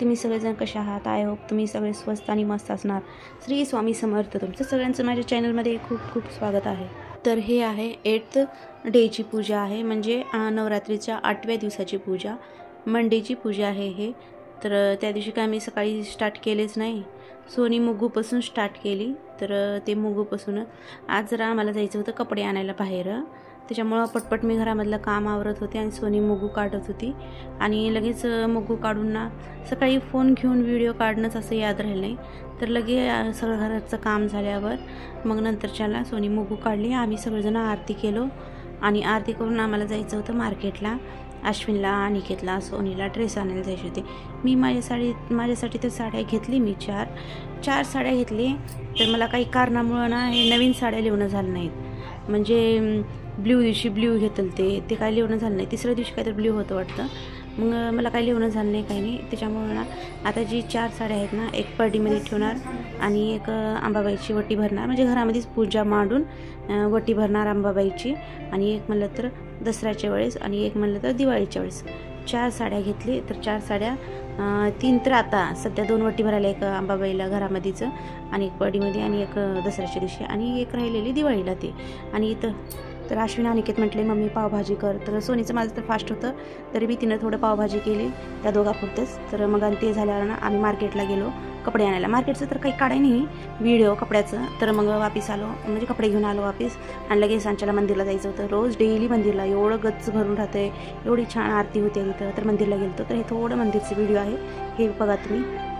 तुम्ही सगळेजण कशा आहात? आय होप तुम्ही सगळे स्वस्त आणि मस्त असणार। श्री स्वामी समर्थ। तुमचं सगळ्यांचं माझ्या चॅनलमध्ये खूप खूप स्वागत आहे। तर हे आहे 8th डेची पूजा आहे, म्हणजे नवरात्रीच्या 8व्या दिवसाची पूजा, मंडेची पूजा आहे हे। तर त्या दिवशी काय मी सकाळी स्टार्ट केलेच नाही, सोनी मुगूपासून स्टार्ट केली। तर ते मुगूपासून आज जरा आम्हाला जायचं होतं कपडे आणायला बाहेर, त्याच्यामुळे पटपट मी घरामधलं काम आवरत होते आणि सोनी मुगू काढत होती। आणि लगेच मुगू काढून ना सकाळी फोन घेऊन व्हिडिओ काढणंच असं याद राहिलं नाही, तर लगेच सगळं घराचं काम झाल्यावर मग नंतरच्याला सोनी मुगू काढली। आम्ही सगळेजण आरती केलो आणि आरती करून आम्हाला जायचं होतं मार्केटला। अश्विनला, अनिकेतला, सोनीला ड्रेस आणायला जायचे होते। मी माझ्यासाठी तर साड्या घेतली, मी चार साड्या घेतली। तर मला काही कारणामुळे ना हे नवीन साड्या लिहून झालं नाहीत, म्हणजे ब्ल्यू दिवशी ब्ल्यू घेतलं ते काय लिहून झालं नाही, तिसऱ्या दिवशी काहीतरी ब्ल्यू होतं वाटतं, मग मला काही लिहून झालं नाही काही नाही। त्याच्यामुळे ना आता जी 4 साड्या आहेत ना, एक पर्डीमध्ये ठेवणार आणि एक अंबाबाईची वटी भरणार, म्हणजे घरामध्येच पूजा मांडून वटी भरणार अंबाबाईची, आणि एक म्हणलं तर दसऱ्याच्या वेळेस आणि एक म्हणलं तर दिवाळीच्या वेळेस 4 साड्या घेतली। तर 4 साड्या 3 तर आता सध्या 2 वटी भरायला, एक अंबाबाईला घरामध्येच आणि एक पर्डीमध्ये आणि एक दसऱ्याच्या दिवशी आणि एक राहिलेली दिवाळीला ते। आणि इथं तर अश्विन अनिकेत म्हटले मम्मी पावभाजी कर, तर सोनीचं माझं तर फास्ट होतं तरी बी तिनं थोडं पावभाजी केली त्या दोघापुरतंच। तर मग आणि ते झाल्यावर ना आम्ही मार्केटला गेलो कपडे आणायला। मार्केटचं तर काही काढाय नाही व्हिडिओ कपड्याचं, तर मग वापस आलो, म्हणजे कपडे घेऊन आलो वापस आणि लगेच सांच्याला मंदिरला जायचं होतं। रोज डेली मंदिरला एवढं गच्च भरून राहतंय, एवढी छान आरती होते तिथं, तर मंदिरला गेलो। तर हे थोडं मंदिरचं व्हिडिओ आहे, हे बघा तुम्ही।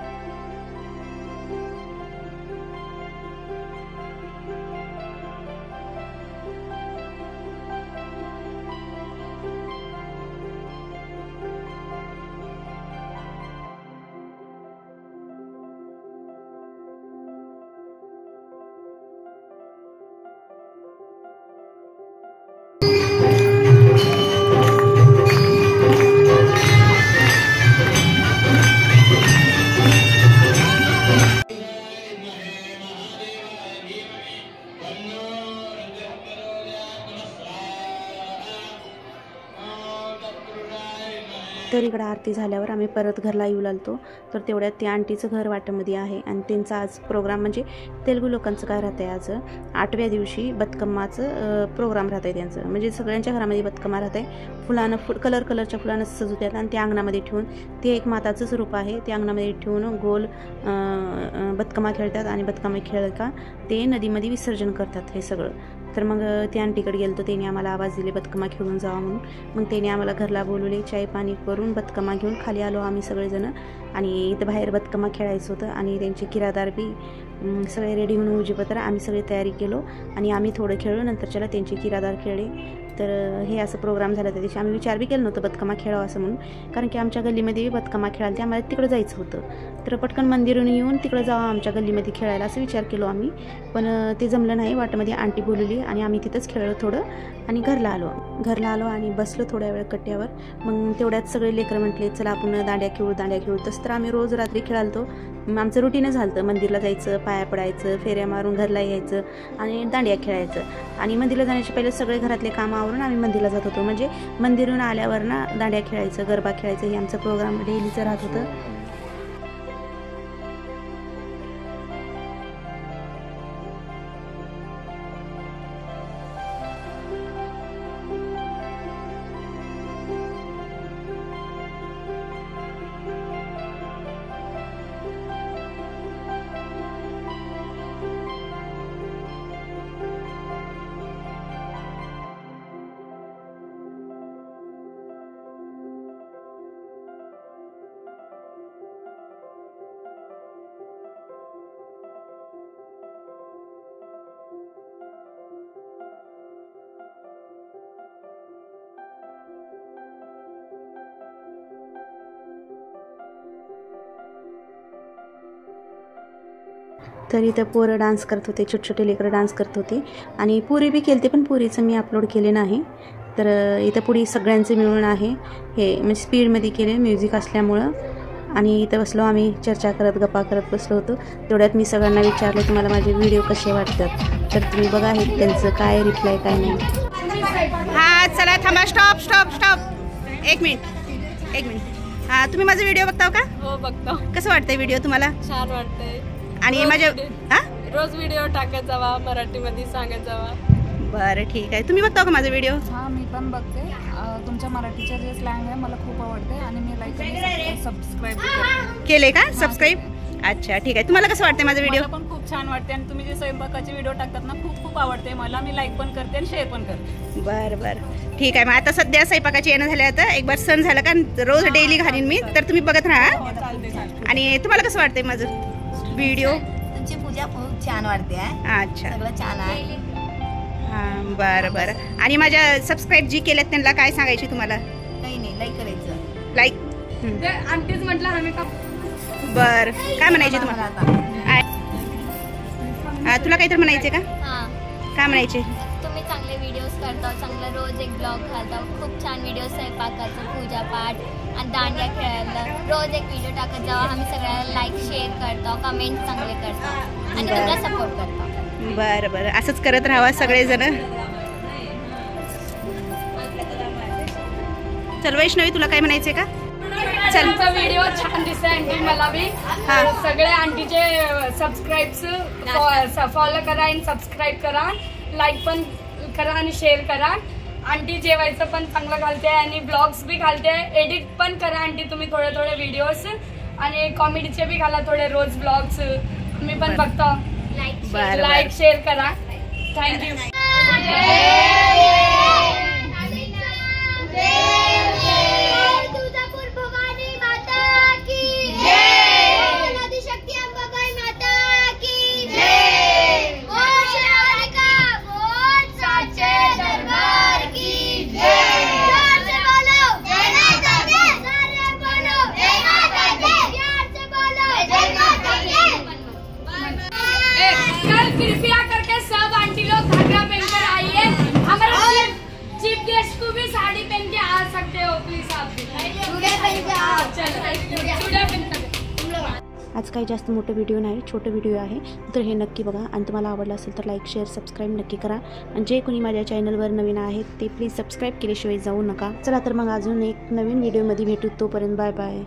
तर इकडं आरती झाल्यावर आम्ही परत घरला येऊ लागतो। तर तेवढ्यात त्या आंटीचं घर वाटामध्ये आहे आणि त्यांचा आज प्रोग्राम, म्हणजे तेलुगू लोकांचं काय राहतं आहे, आज 8व्या दिवशी बतकम्माचं प्रोग्राम राहतं आहे त्यांचं, म्हणजे सगळ्यांच्या घरामध्ये बतकम्मा राहत आहे। फुलानं कलरच्या फुलानं सजवतात आणि त्या अंगणामध्ये ठेवून, ते एक माताचंच रूप आहे, ते अंगणामध्ये ठेवून गोल बतकम्मा खेळतात आणि बतकम्मा खेळ का ते नदीमध्ये विसर्जन करतात हे सगळं। तर मग त्या आंटीकडे गेलो, तर त्यांनी आम्हाला आवाज दिले बतकम्मा खेळून जावा म्हणून। मग त्यांनी आम्हाला घरला बोलवले, चाय पाणी करून बतकम्मा घेऊन खाली आलो आम्ही सगळेजण। आणि इथं बाहेर बतकम्मा खेळायचं होतं आणि त्यांचे किरादार बी सगळे रेडी होऊन उजीपत्र आम्ही सगळी तयारी केलो आणि आम्ही थोडं खेळलो, नंतरच्याला त्यांचे किरादार खेळले। तर हे असं प्रोग्राम झाला त्या दिवशी। आम्ही विचार बी केलं नव्हतं बतकम्मा खेळावं असं म्हणून, कारण की आमच्या गल्लीमध्ये बतकम्मा खेळायला, ते आम्हाला तिकडं जायचं होतं, तर पटकन मंदिरून येऊन तिकडं जावं आमच्या गल्लीमध्ये खेळायला असं विचार केलो आम्ही, पण ते जमलं नाही। वाटामध्ये आंटी बोलवली आणि आम्ही तिथंच खेळलो थोडं आणि घरला आलो आणि बसलो थोड्या वेळ कट्ट्यावर। मग तेवढ्यात सगळे लेकरं म्हटले चला आपण दांड्या खेळू। तसं तर आम्ही रोज रात्री खेळालतो, आमचं रुटीनच झालं, मंदिरला जायचं, पाया पडायचं, फेऱ्या मारून घरला यायचं आणि दांड्या खेळायचं। आणि मंदिरला जाण्याच्या पहिले सगळे घरातले काम आवरून आम्ही मंदिरला जात होतो, म्हणजे मंदिरून आल्यावर ना दांड्या खेळायचं, गरबा खेळायचं, हे आमचं प्रोग्राम डेलीचं राहत होतं। तर इथं पोरं डान्स करत होते, छोटे लेकरं डान्स करत होते आणि पुरी बी केलते, पण पुरीचं मी अपलोड केले नाही। तर इथं पुढे सगळ्यांचे मिळून आहे हे, म्हणजे स्पीडमध्ये केले म्युझिक असल्यामुळं। आणि इथं बसलो आम्ही चर्चा करत, गप्पा करत बसलो होतो। तेवढ्यात मी सगळ्यांना विचारलं तुम्हाला माझे व्हिडिओ कसे वाटतात, तर तुम्ही बघा हे त्यांचं काय रिप्लाय काय नाही। हां चला थांबा, स्टॉप, एक मिनिट। हा, तुम्ही माझा व्हिडिओ बघताव का? हो बघतो. कसं वाटतंय व्हिडिओ तुम्हाला? छान वाटतंय. आणि माझ्या रोज व्हिडिओ टाकत जावा, मराठीमध्ये सांगत जावा. बरं ठीक आहे. तुम्ही बघताव का माझा व्हिडिओ? हां, मी पण बघते. तुमच्या मराठीचे जे स्लँग आहे मला खूप आवडते आणि मी लाईक आणि सबस्क्राईब केले का? सबस्क्राईब. अच्छा ठीक आहे. तुम्हाला कसं वाटतंय माझा व्हिडिओ? मला पण खूप छान वाटते आणि तुम्ही जे स्वयंपाकाचे व्हिडिओ टाकतात ना खूप खूप आवडते मला. मी लाईक पण करते आणि शेअर पण करते. बरं बरं ठीक आहे. मग आता सध्या स्वयंपाकाची येणं झाले, आता एक बार सण झाला का रोज डेली घालीन मी, तर तुम्ही बघत राहा. आणि तुम्हाला कसं वाटतंय माझं व्हिडिओ? तुमची पूजा खूप छान वाटते. अच्छा, सगळं छान आहे. हां बरं बरं. आणि माझ्या सबस्क्राईब जी केल्यात त्यांना काय सांगायची तुम्हाला? काही नाही, लाईक करायचं. लाईक. आंटीच म्हटलं आम्ही का. बरं, काय म्हणायचे तुम्हाला? तुला काहीतरी म्हणायचे का? काय म्हणायचे? तुम्ही चांगले व्हिडिओज करता, चांगलं रोज एक ब्लॉग घालता, खूप छान व्हिडिओ स्वयंपाकाचं, पूजापाठ आणि दांड्या खेळायला रोज एक व्हिडिओ टाकत जावा. आम्ही सगळ्याला लाईक शेअर करतो, कमेंट चांगले करतो आणि तुमचा सपोर्ट करतो. बरं बरं, असंच करत राहावा सगळेजण. चल वैष्णवी, तुला काय म्हणायचे का? चल, व्हिडिओ छान दिसतोय आंटी. मला बी सगळे आंटीचे सबस्क्राईब्स फॉलो करा आणि सबस्क्राईब करा, लाईक पण करा आणि शेअर करा. आंटी जेवायचं पण चांगलं घालते आणि ब्लॉग्स बी घालते, एडिट पण करा आंटी तुम्ही थोडे थोडे व्हिडिओज, आणि कॉमेडीचे बी घाला थोडे रोज ब्लॉग्स. मी पण बघतो. लाईक शेअर करा. थँक्यू. कृपया करके सब आंटी लोग घाघरा पहनकर आइए. हमारे चीफ गेस्ट को भी साड़ी पहन के आ सकते हो प्लीज. आप आज काही जास्त मोठं व्हिडिओ नाही, छोटं व्हिडिओ आहे, तर हे नक्की बघा. आणि तुम्हाला आवडलं असेल तर लाईक शेअर सबस्क्राईब नक्की करा. आणि जे कोणी माझ्या चॅनलवर नवीन आहेत ते प्लीज सबस्क्राईब केल्याशिवाय जाऊ नका. चला तर मग अजून एक नवीन व्हिडिओमध्ये भेटू. तोपर्यंत बाय बाय.